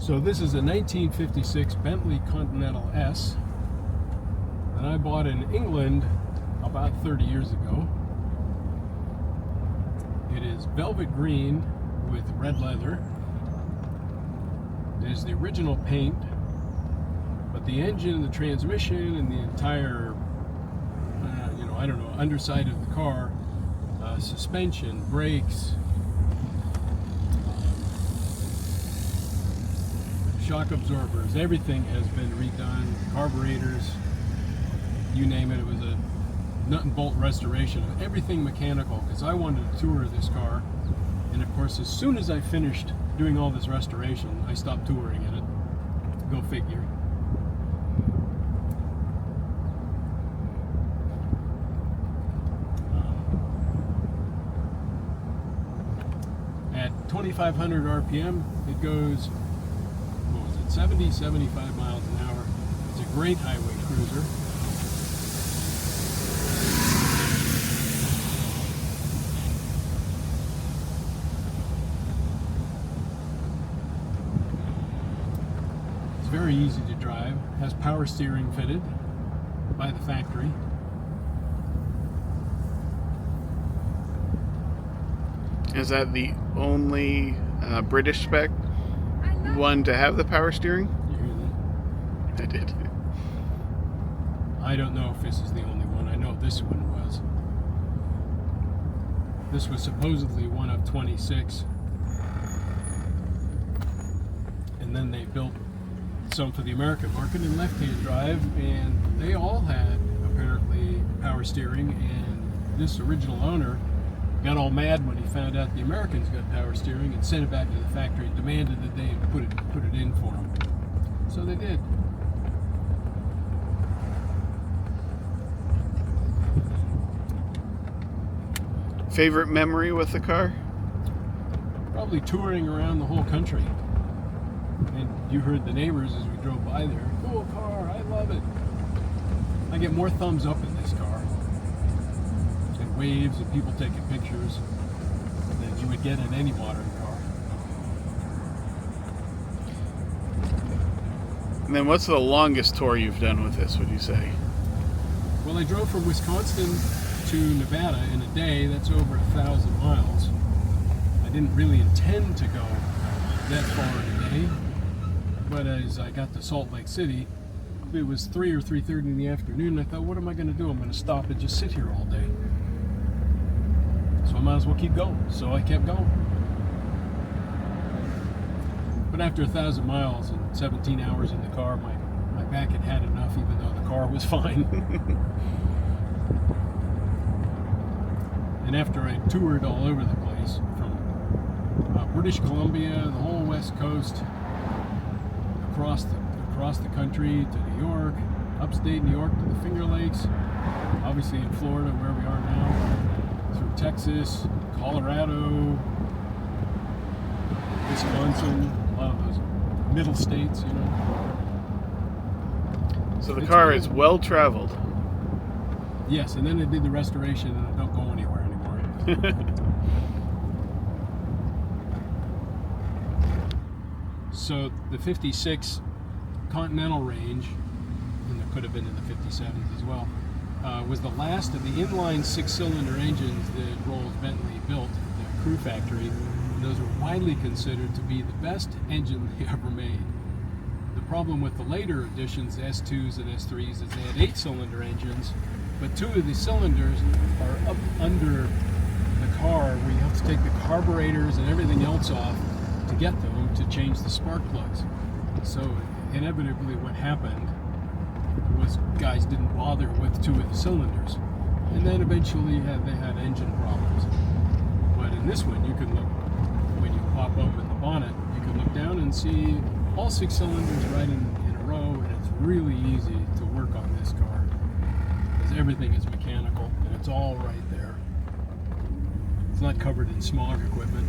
So this is a 1956 Bentley Continental S that I bought in England about 30 years ago. It is velvet green with red leather. It is the original paint, but the engine, the transmission, and the entire, I don't know, underside of the car, suspension, brakes, shock absorbers, everything has been redone, carburetors, you name it. It was a nut and bolt restoration of everything mechanical, because I wanted to tour this car, and of course as soon as I finished doing all this restoration, I stopped touring in it. Go figure. At 2,500 RPM, it goes, 70, 75 miles an hour. It's a great highway cruiser. It's very easy to drive. Has power steering fitted by the factory. Is that the only British spec one to have the power steering? You hear that? I did. I don't know if this is the only one. I know this one was. This was supposedly one of 26. And then they built some for the American market in left-hand drive, and they all had apparently power steering, and this original owner got all mad when he found out the Americans got power steering and sent it back to the factory and demanded that they put it in for him. So they did. Favorite memory with the car? Probably touring around the whole country. And you heard the neighbors as we drove by there. Cool car, I love it. I get more thumbs up in this car, and waves and people taking pictures, than you would get in any modern car. And then what's the longest tour you've done with this, would you say? Well, I drove from Wisconsin to Nevada in a day. That's over 1,000 miles. I didn't really intend to go that far in a day, but as I got to Salt Lake City, it was 3 or 3:30 in the afternoon. I thought, what am I going to do? I'm going to stop and just sit here all day. So I might as well keep going. So I kept going. But after 1,000 miles and 17 hours in the car, my back had had enough, even though the car was fine. And after I toured all over the place, from British Columbia, the whole West Coast, across the country to New York, upstate New York to the Finger Lakes, obviously in Florida where we are now, through Texas, Colorado, Wisconsin, a lot of those middle states, you know. So the car is well traveled. Yes, and then they did the restoration and it don't go anywhere anymore. So the 56 Continental range, and there could have been in the 57s as well, was the last of the inline 6-cylinder engines that Rolls-Bentley built at the Crew factory. And those were widely considered to be the best engine they ever made. The problem with the later editions, the S2s and S3s, is they had 8-cylinder engines, but 2 of the cylinders are up under the car where you have to take the carburetors and everything else off to get them to change the spark plugs. So inevitably what happened was guys didn't bother with 2 of the cylinders, and then eventually they had engine problems. But in this one, you can look, when you pop open the bonnet, you can look down and see all 6 cylinders right in a row, and it's really easy to work on this car because everything is mechanical and it's all right there. It's not covered in smog equipment.